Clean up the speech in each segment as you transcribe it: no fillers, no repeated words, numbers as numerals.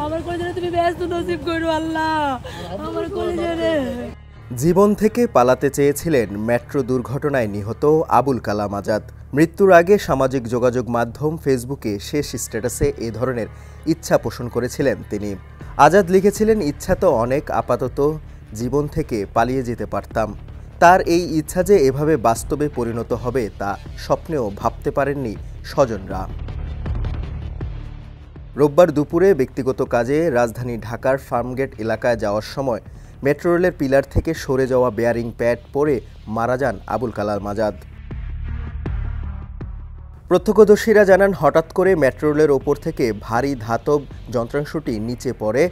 আমার কলিজারে তুমি ব্যস্ত নসিব করো আল্লাহ, আমার কলিজারে। জীবন থেকে পালাতে চেয়েছিলেন মেট্রো দুর্ঘটনায় নিহত আবুল কালাম আজাদ। মৃত্যুর আগে সামাজিক যোগাযোগ মাধ্যম ফেসবুকে শেষ স্ট্যাটাসে এ ধরনের ইচ্ছা পোষণ করেছিলেন তিনি। আজাদ লিখেছিলেন, ইচ্ছা তো অনেক, আপাতত জীবন থেকে পালিয়ে যেতে পারতাম। তার এই ইচ্ছা যে এভাবে বাস্তবে পরিণত হবে তা স্বপ্নেও ভাবতে পারেননি স্বজনরা। রোববার দুপুরে ব্যক্তিগত কাজে রাজধানী ঢাকার ফার্মগেট এলাকায় যাওয়ার সময় মেট্রো রেলের পিলার থেকে সরে যাওয়া বেয়ারিং প্যাড পড়ে মারা যান আবুল কালাম আজাদ। প্রত্যক্ষদর্শীরা জানান, হঠাৎ করে মেট্রো রেলের ওপর থেকে ভারী ধাতব যন্ত্রাংশটি নিচে পড়ে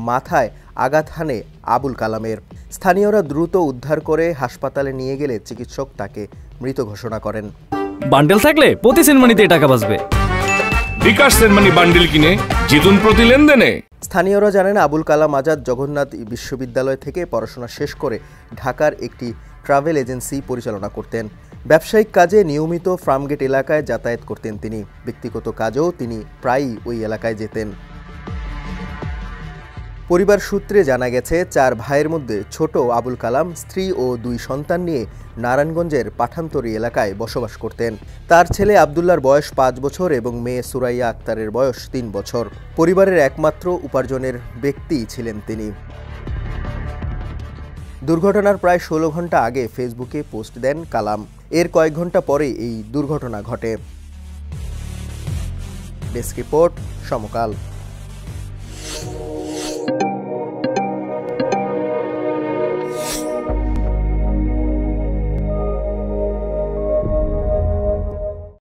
মাথায় আঘাত হানে আবুল কালামের। স্থানীয়রা দ্রুত উদ্ধার করে হাসপাতালে নিয়ে গেলে চিকিৎসক তাকে মৃত ঘোষণা করেন। বান্ডেল থাকলে প্রতি সেনমানিতে টাকা বাঁচবে। বিকাশ সেনমানি বান্ডেল কিনে জিতুন প্রতি লেনদেনে। স্থানীয়রা জানেন, আবুল কালাম আজাদ জগন্নাথ বিশ্ববিদ্যালয় থেকে পড়াশোনা শেষ করে ঢাকার একটি ট্রাভেল এজেন্সি পরিচালনা করতেন। ব্যবসায়িক কাজে নিয়মিত ফার্মগেট এলাকায় যাতায়াত করতেন তিনি। ব্যক্তিগত কাজেও তিনি প্রায়ই ওই এলাকায় যেতেন। পরিবার সূত্রে জানা গেছে, 4 ভাইয়ের মধ্যে ছোট আবুল কালাম স্ত্রী ও 2 সন্তান নিয়ে নারায়ণগঞ্জের পাঠানতরী এলাকায় বসবাস করতেন। তার ছেলে আবদুল্লার বয়স 5 বছর এবং মেয়ে সুরাইয়া আক্তারের বয়স 3 বছর। পরিবারের একমাত্র উপার্জনের ব্যক্তি ছিলেন তিনি। দুর্ঘটনার প্রায় 16 ঘন্টা আগে ফেসবুকে পোস্ট দেন কালাম। এর কয়েক ঘন্টা পরে এই দুর্ঘটনা ঘটে। ডেস্ক রিপোর্ট, সমকাল।